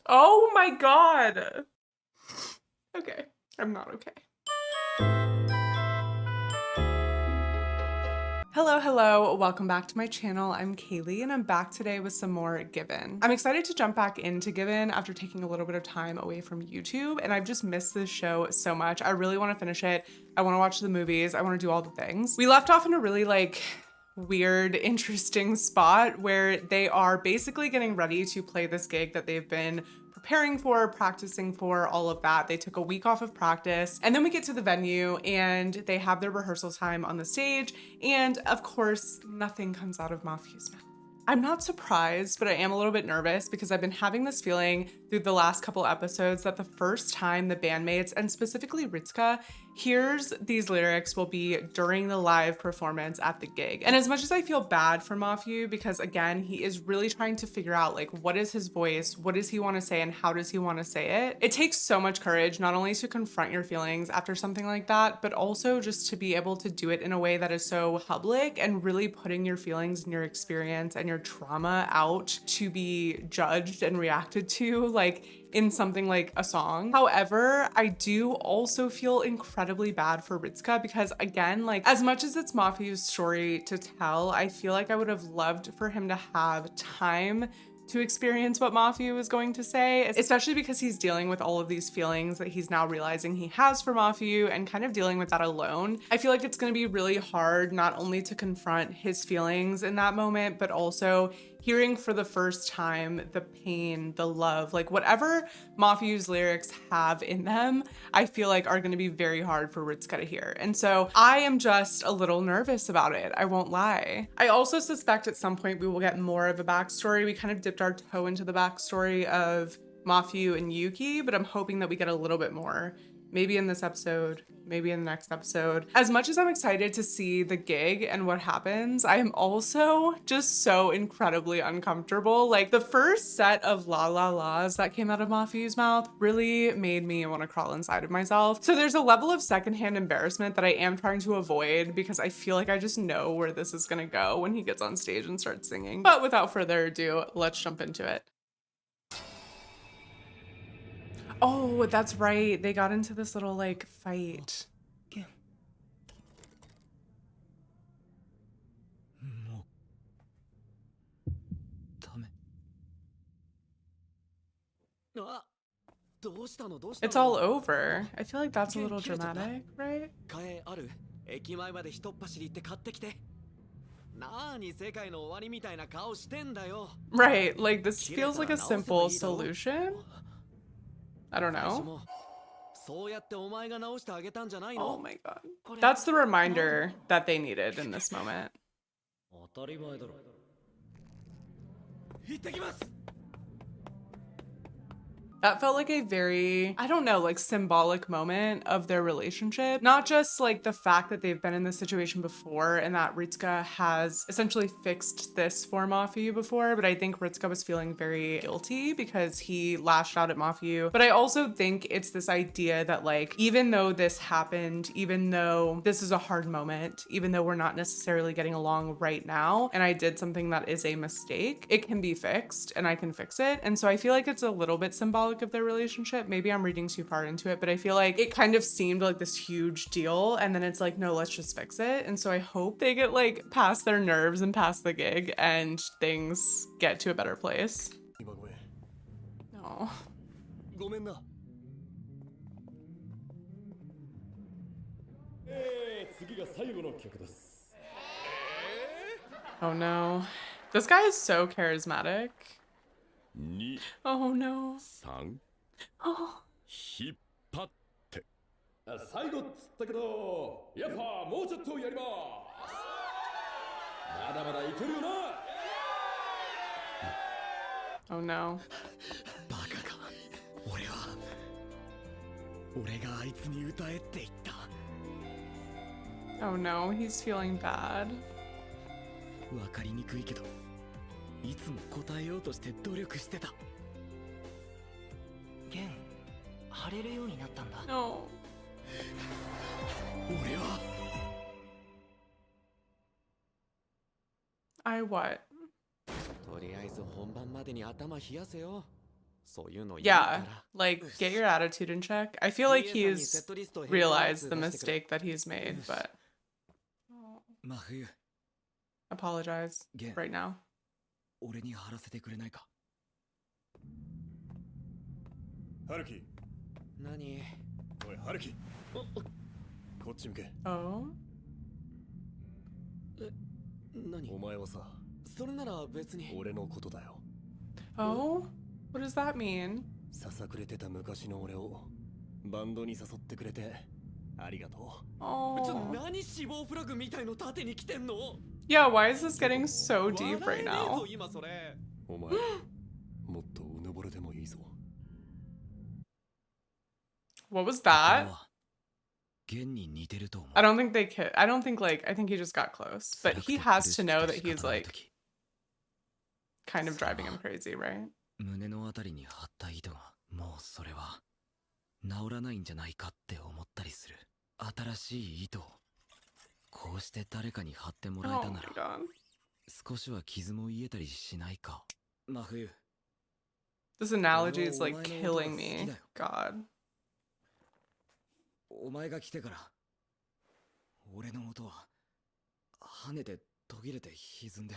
Oh my god. Okay, I'm not okay. Hello, welcome back to my channel. I'm Kaylee and I'm back today with some more Given. I'm excited to jump back into Given after taking a little bit of time away from YouTube, and I've just missed this show so much. I really want to finish it. I want to watch the movies. I want to do all the things. We left off in a really weird, interesting spot where they are basically getting ready to play this gig that they've been preparing for, practicing for, all of that. They took a week off of practice, and then we get to the venue and they have their rehearsal time on the stage, and of course, nothing comes out of Mafuyu's mouth. I'm not surprised, but I am a little bit nervous because I've been having this feeling through the last couple episodes that the first time the bandmates, and specifically Ritsuka, hears these lyrics will be during the live performance at the gig. And as much as I feel bad for Mafuyu, because again, he is really trying to figure out what is his voice, what does he want to say, and how does he want to say it? It takes so much courage, not only to confront your feelings after something like that, but also just to be able to do it in a way that is so public and really putting your feelings and your experience and your trauma out to be judged and reacted to in something like a song. However, I do also feel incredibly bad for Ritsuka because again, as much as it's Mafuyu's story to tell, I feel like I would have loved for him to have time to experience what Mafuyu is going to say, especially because he's dealing with all of these feelings that he's now realizing he has for Mafuyu and kind of dealing with that alone. I feel like it's gonna be really hard not only to confront his feelings in that moment, but also hearing for the first time the pain, the love, whatever Mafuyu's lyrics have in them, I feel like are gonna be very hard for Ritsuka to hear. And so I am just a little nervous about it, I won't lie. I also suspect at some point we will get more of a backstory. We kind of dipped our toe into the backstory of Mafuyu and Yuki, but I'm hoping that we get a little bit more. Maybe in this episode, maybe in the next episode. As much as I'm excited to see the gig and what happens, I am also just so incredibly uncomfortable. The first set of la la la's that came out of Mafuyu's mouth really made me want to crawl inside of myself. So there's a level of secondhand embarrassment that I am trying to avoid because I feel like I just know where this is gonna go when he gets on stage and starts singing. But without further ado, let's jump into it. Oh, that's right. They got into this little fight. It's all over. I feel like that's a little dramatic, right? Right, this feels like a simple solution. I don't know. Oh my god. That's the reminder that they needed in this moment. That felt like a very, I don't know, symbolic moment of their relationship. Not just the fact that they've been in this situation before and that Ritsuka has essentially fixed this for Mafuyu before, but I think Ritsuka was feeling very guilty because he lashed out at Mafuyu. But I also think it's this idea that even though this happened, even though this is a hard moment, even though we're not necessarily getting along right now, and I did something that is a mistake, it can be fixed and I can fix it. And so I feel like it's a little bit symbolic of their relationship. Maybe I'm reading too far into it, but I feel like it kind of seemed like this huge deal, and then it's no, let's just fix it. And so I hope they get past their nerves and past the gig and things get to a better place. No. Oh no. This guy is so charismatic. Oh no. Oh. Oh no. Oh no, he's feeling bad. No. I what? Yeah, like, get your attitude in check. I feel like he's realized the mistake that he's made, but apologize right now. 俺に貼らせてくれないか。春樹。何？おい、春樹。こっち向け。Oh? 何？お前はさ、それなら別に。俺のことだよ。Oh? What does that mean? ささくれてた昔の俺をバンドに誘ってくれてありがとう。Oh. 何死亡フラグみたいの縦に来てんの？ Yeah, why is this getting so deep right now? お前、もっとうぬぼれてもいいぞ。 What was that? 弦に似てると思う。 I don't think they could. I don't think like, I think he just got close. But he has to know that he's like kind of driving him crazy, right? 胸のあたりに貼った糸がもうそれは治らないんじゃないかって思ったりする。新しい糸をこうして誰かに貼ってもらえたなら Oh my god. 少しは傷も癒えたりしないか。真冬。 This analogy is like killing me. God. お前が来てから俺の音は跳ねて途切れて歪んで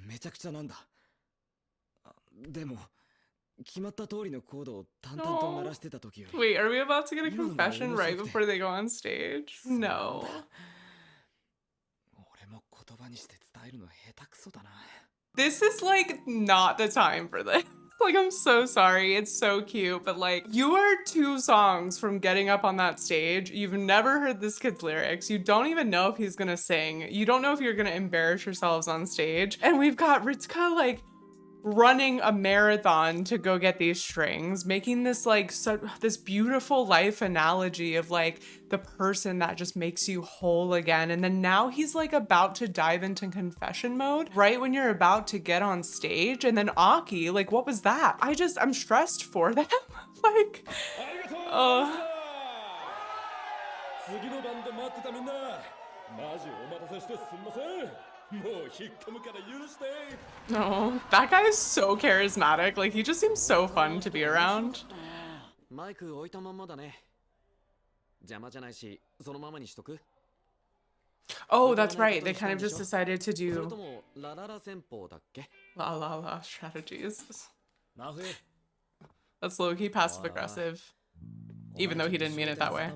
めちゃくちゃなんだ。でも決まった通りのコードを淡々と鳴らしてた時より。 Wait, are we about to get a confession right before they go on stage? No. 俺も言葉にして伝えるの下手くそだな。 This is like not the time for this. Like, I'm so sorry. It's so cute, but like, you are 2 songs from getting up on that stage. You've never heard this kid's lyrics. You don't even know if he's gonna sing. You don't know if you're gonna embarrass yourselves on stage. And we've got Ritsuka like running a marathon to go get these strings, making this like this beautiful life analogy of like the person that just makes you whole again. And then now he's like about to dive into confession mode right when you're about to get on stage. And then Aki, like, what was that? I'm stressed for them. Like, 次の番で待ってたみんな、マジお待たせしてすみません。 No, that guy is so charismatic. Like, he just seems so fun to be around. Oh, that's right. They kind of just decided to do la la la strategies. That's low-key passive aggressive, even though he didn't mean it that way.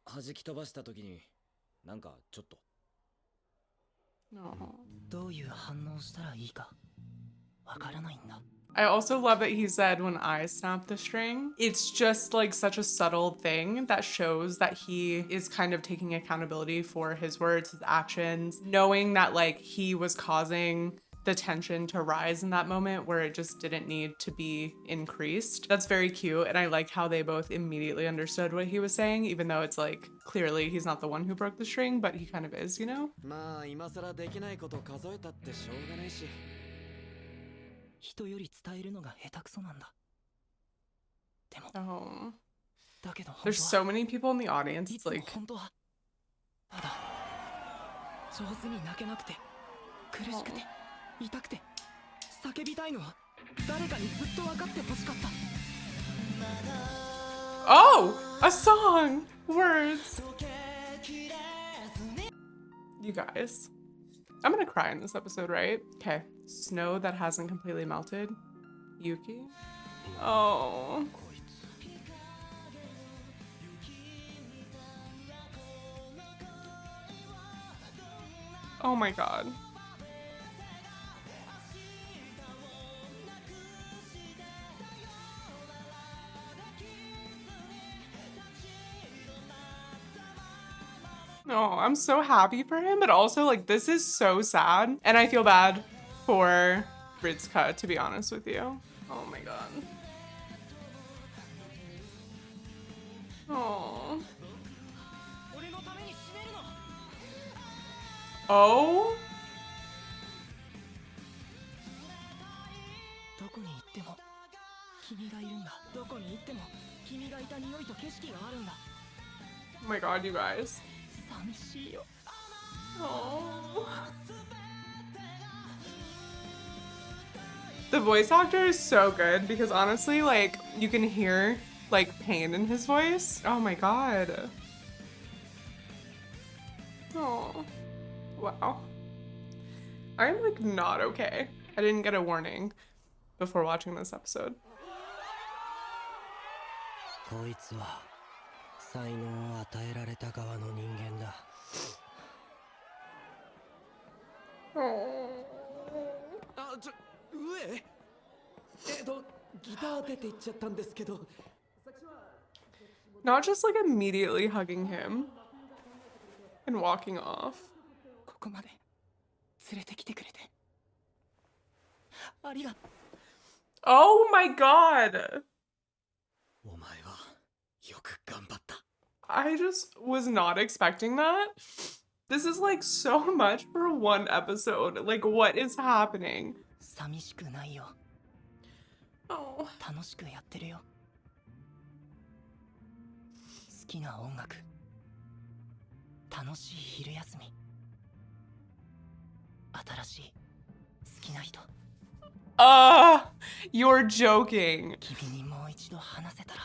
弾き飛ばした時になんかちょっとどういう反応したらいいかわからないんだ。 I also love that he said when I snap the string. It's just like such a subtle thing that shows that he is kind of taking accountability for his words, his actions, knowing that like he was causing the tension to rise in that moment where it just didn't need to be increased. That's very cute, and I like how they both immediately understood what he was saying, even though it's like clearly he's not the one who broke the string, but he kind of is, you know? まあ今更できないこと数えたってしょうがないし。人より伝えるのが下手くそなんだ。でも、 Oh. だけど There's so many people in the audience. It's like 本当はただ上手に泣けなくて苦しくて痛くて叫びたいのは誰かにずっと分かってほしかった。 Oh, a song. Words. You guys, I'm gonna cry in this episode, right? Okay. Snow that hasn't completely melted. Yuki. Oh. Oh my god. No, I'm so happy for him, but also like this is so sad. And I feel bad for Ritsuka, to be honest with you. Oh my god. Oh. Oh? どこに行っても君がいるんだ。どこに行っても君がいた匂いと景色があるんだ。 Oh my god, you guys. 寂しいよ。Oh. The voice actor is so good because honestly, like, you can hear, like, pain in his voice. Oh my god. Oh. Wow. I'm, like, not okay. I didn't get a warning before watching this episode. こいつは才能を与えられた側の人間だ。あ、上ギター当てて言っちゃったんですけど。 Not just like immediately hugging him and walking off. ここまで連れてきてくれてありがとう。 Oh my god! お前はよく頑張った。 I just was not expecting that. This is like so much for one episode. Like, what is happening? 寂しくないよ。 Oh. 楽しくやってるよ。好きな音楽、楽しい昼休み、新しい好きな人。 You're joking. 君にもう一度話せたら。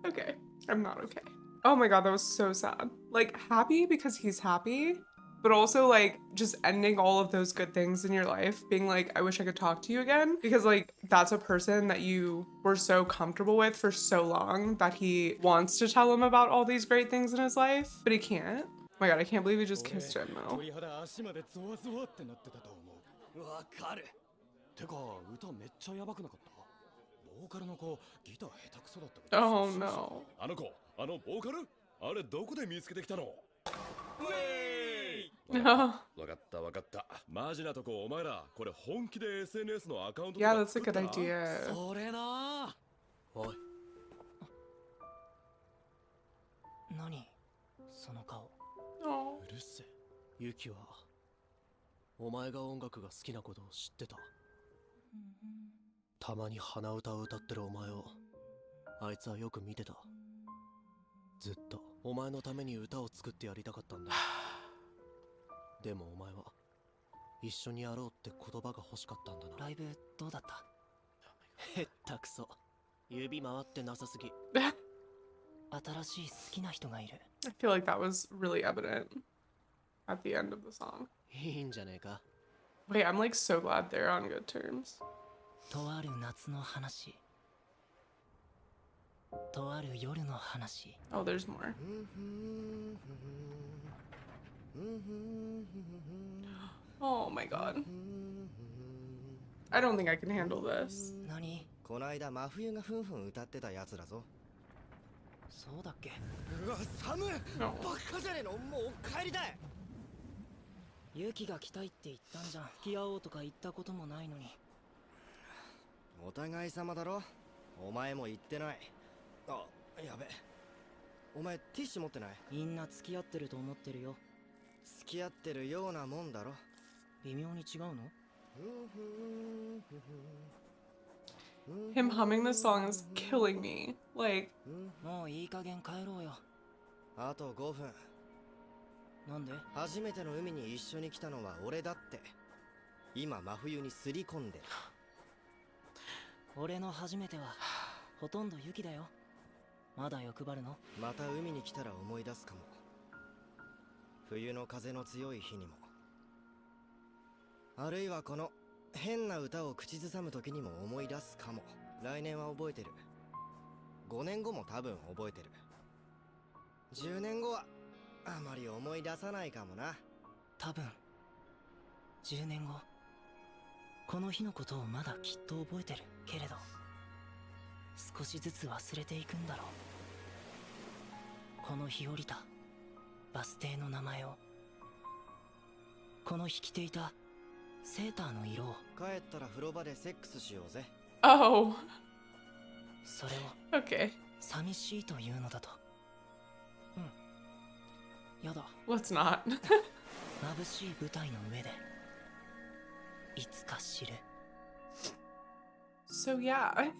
Okay, I'm not okay. Oh my god, that was so sad. Like, happy because he's happy, but also like just ending all of those good things in your life, being like, I wish I could talk to you again, because like that's a person that you were so comfortable with for so long that he wants to tell him about all these great things in his life, but he can't. Oh my god, I can't believe he just kissed him though. 鳥肌足までゾワゾワってなってたと思う。わかる。てか歌めっちゃやばくなかった？ボーカルの子ギター下手くそだったけど。 Oh no. あの子、あのボーカル？あれどこで見つけてきたの？ No. わかったわかった。マジなとこお前らこれ本気で SNS のアカウントと Yeah, か that's a 作っ good た？ idea. それな。おい。何その顔。 Oh. うるせえ。ユキはお前が音楽が好きなことを知ってた。たまに鼻歌を歌ってるお前をあいつはよく見てた。ずっとお前のために歌を作ってやりたかったんだ。でもお前は一緒にやろうって言葉が欲しかったんだな。ライブどうだった？へったくそ。指回ってなさすぎ。新しい好きな人がいる。 I feel like that was really evident at the end of the song. いいんじゃねえか。 Wait, I'm like so glad they're on good terms. とある夏の話。とある夜の話。 Oh, there's more. Oh my god. I don't think I can handle this. 何？こないだ真冬がふんふん歌ってたやつだぞ。そうだっけ？うわ、寒い。 No. バカじゃねえの。もう帰りたい。ユキが来たいって言ったんじゃん。付き合おうとか言ったこともないのに。お互い様だろ。お前も言ってない。あ、やべ。お前ティッシュ持ってない？みんな付き合ってると思ってるよ。付き合ってるようなもんだろ。微妙に違うの？ Him humming this song is killing me. Like, もういい加減帰ろうよ。あと5分。なんで？初めての海に一緒に来たのは俺だって。今真冬にすり込んでる。俺の初めてはほとんどユキだよ。まだ欲張るの？また海に来たら思い出すかも。冬の風の強い日にも。あるいはこの変な歌を口ずさむ時にも思い出すかも。来年は覚えてる。5年後も多分覚えてる。10年後はあまり思い出さないかもな。多分10年後この日のことをまだきっと覚えてるけれど少しずつ忘れていくんだろう。この日降りたバス停の名前を、この日着ていたセーターの色を。帰ったら風呂場でセックスしようぜ。 oh, それを okay. 寂しいというのだと。やだ。 Let's not. 眩しい舞台の上でいつか知る。 So yeah,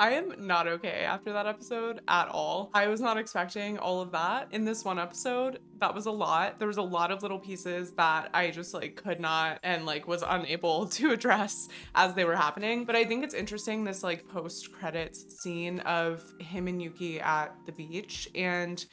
I am not okay after that episode at all. I was not expecting all of that in this one episode. That was a lot. There was a lot of little pieces that I just like could not and like was unable to address as they were happening. But I think it's interesting, this like post-credits scene of him and Yuki at the beach, and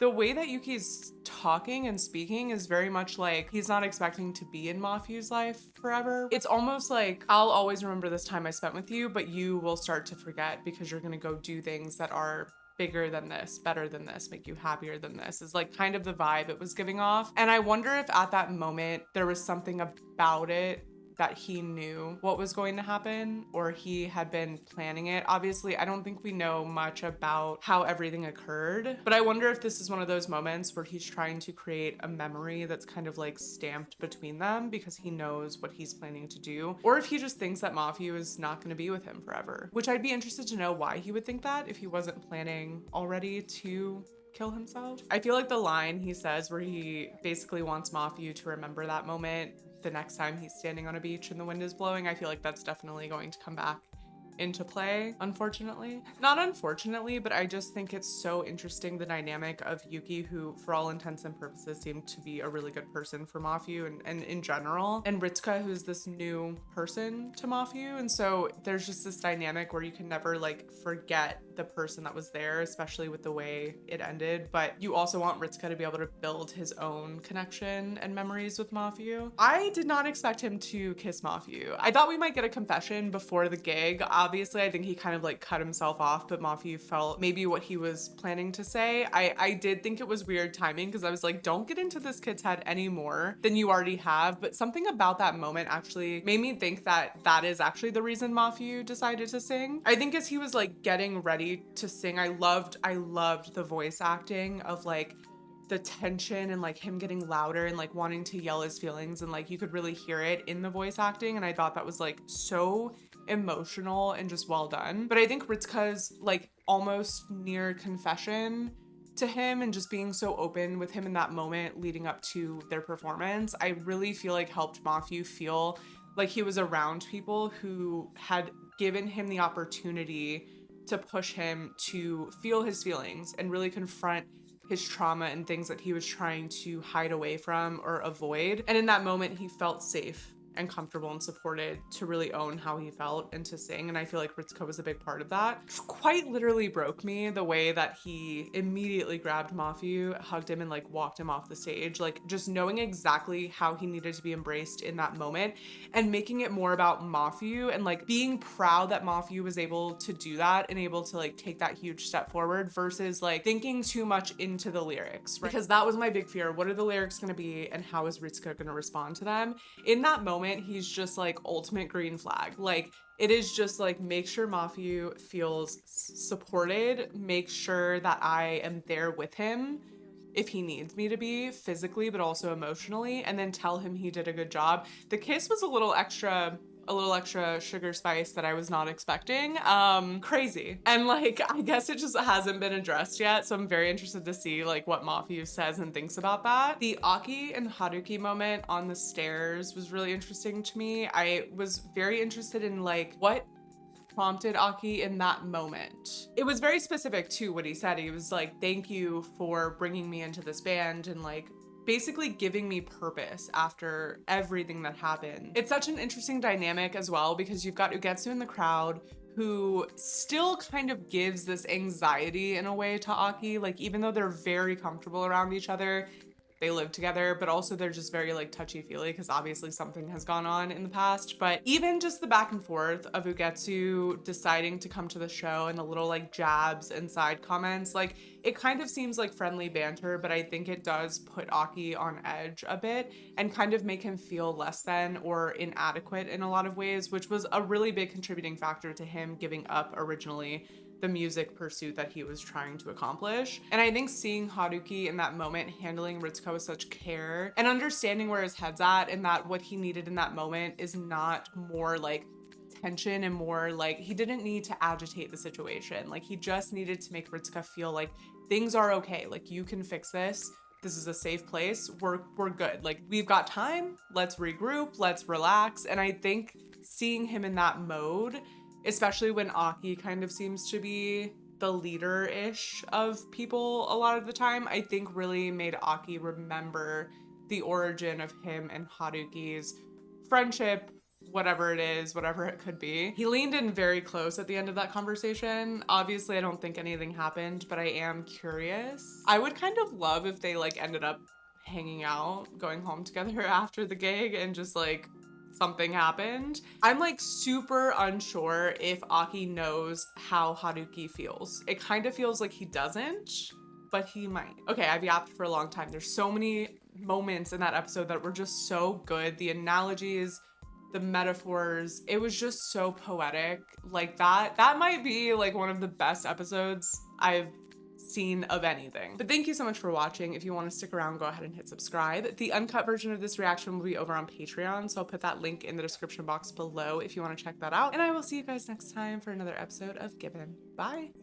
the way that Yuki's talking and speaking is very much like he's not expecting to be in Mafuyu's life forever. It's almost like, I'll always remember this time I spent with you, but you will start to forget because you're gonna go do things that are bigger than this, better than this, make you happier than this, is like kind of the vibe it was giving off. And I wonder if at that moment there was something about it that he knew what was going to happen, or he had been planning it. Obviously, I don't think we know much about how everything occurred, but I wonder if this is one of those moments where he's trying to create a memory that's kind of like stamped between them because he knows what he's planning to do, or if he just thinks that Mafuyu is not going to be with him forever, which I'd be interested to know why he would think that if he wasn't planning already to kill himself. I feel like the line he says where he basically wants Mafuyu to remember that moment the next time he's standing on a beach and the wind is blowing, I feel like that's definitely going to come back into play, unfortunately. Not unfortunately, but I just think it's so interesting, the dynamic of Yuki, who for all intents and purposes seemed to be a really good person for Mafuyu and in general, and Ritsuka, who's this new person to Mafuyu. And so there's just this dynamic where you can never like forget the person that was there, especially with the way it ended, but you also want Ritsuka to be able to build his own connection and memories with Mafuyu. I did not expect him to kiss Mafuyu. I thought we might get a confession before the gig. Obviously, I think he kind of like cut himself off, but Mafuyu felt maybe what he was planning to say. I did think it was weird timing because I was like, don't get into this kid's head any more than you already have. But something about that moment actually made me think that that is actually the reason Mafuyu decided to sing. I think as he was like getting ready to sing, I loved the voice acting of like the tension and like him getting louder and like wanting to yell his feelings, and like you could really hear it in the voice acting, and I thought that was like so emotional and just well done. But I think Ritsuka's like almost near confession to him and just being so open with him in that moment leading up to their performance, I really feel like helped Mafuyu feel like he was around people who had given him the opportunity to push him to feel his feelings and really confront his trauma and things that he was trying to hide away from or avoid. And in that moment, he felt safe and comfortable and supported to really own how he felt and to sing. And I feel like Ritsuka was a big part of that. Quite literally broke me the way that he immediately grabbed Mafuyu, hugged him, and like walked him off the stage. Like just knowing exactly how he needed to be embraced in that moment and making it more about Mafuyu and like being proud that Mafuyu was able to do that and able to like take that huge step forward versus like thinking too much into the lyrics, right? Because that was my big fear. What are the lyrics gonna be and how is Ritsuka gonna respond to them? In that moment, he's just like ultimate green flag. Like it is just like, make sure Mafuyu feels supported, make sure that I am there with him if he needs me to be physically, but also emotionally, and then tell him he did a good job. The kiss was a little extra sugar spice that I was not expecting. Crazy. And like, I guess it just hasn't been addressed yet. So I'm very interested to see like what Mafuyu says and thinks about that. The Aki and Haruki moment on the stairs was really interesting to me. I was very interested in like what prompted Aki in that moment. It was very specific to what he said. He was like, thank you for bringing me into this band and like basically giving me purpose after everything that happened. It's such an interesting dynamic as well because you've got Ugetsu in the crowd who still kind of gives this anxiety in a way to Aki. Like even though they're very comfortable around each other, they live together, but also they're just very like touchy-feely because obviously something has gone on in the past. But even just the back and forth of Ugetsu deciding to come to the show and the little like jabs and side comments, like it kind of seems like friendly banter, but I think it does put Aki on edge a bit and kind of make him feel less than or inadequate in a lot of ways, which was a really big contributing factor to him giving up originally the music pursuit that he was trying to accomplish. And I think seeing Haruki in that moment handling Ritsuka with such care and understanding where his head's at and that what he needed in that moment is not more like tension and more like he didn't need to agitate the situation. Like he just needed to make Ritsuka feel like things are okay. Like you can fix this. This is a safe place. We're good. Like we've got time. Let's regroup. Let's relax. And I think seeing him in that mode especially when Aki kind of seems to be the leader-ish of people a lot of the time, I think really made Aki remember the origin of him and Haruki's friendship, whatever it is, whatever it could be. He leaned in very close at the end of that conversation. Obviously, I don't think anything happened, but I am curious. I would kind of love if they like ended up hanging out, going home together after the gig and just like something happened. I'm like super unsure if Aki knows how Haruki feels. It kind of feels like he doesn't, but he might. Okay, I've yapped for a long time. There's so many moments in that episode that were just so good. The analogies, the metaphors, it was just so poetic. Like that might be like one of the best episodes I've seen of anything. But thank you so much for watching. If you want to stick around, go ahead and hit subscribe. The uncut version of this reaction will be over on Patreon, so I'll put that link in the description box below if you want to check that out. And I will see you guys next time for another episode of Given. Bye.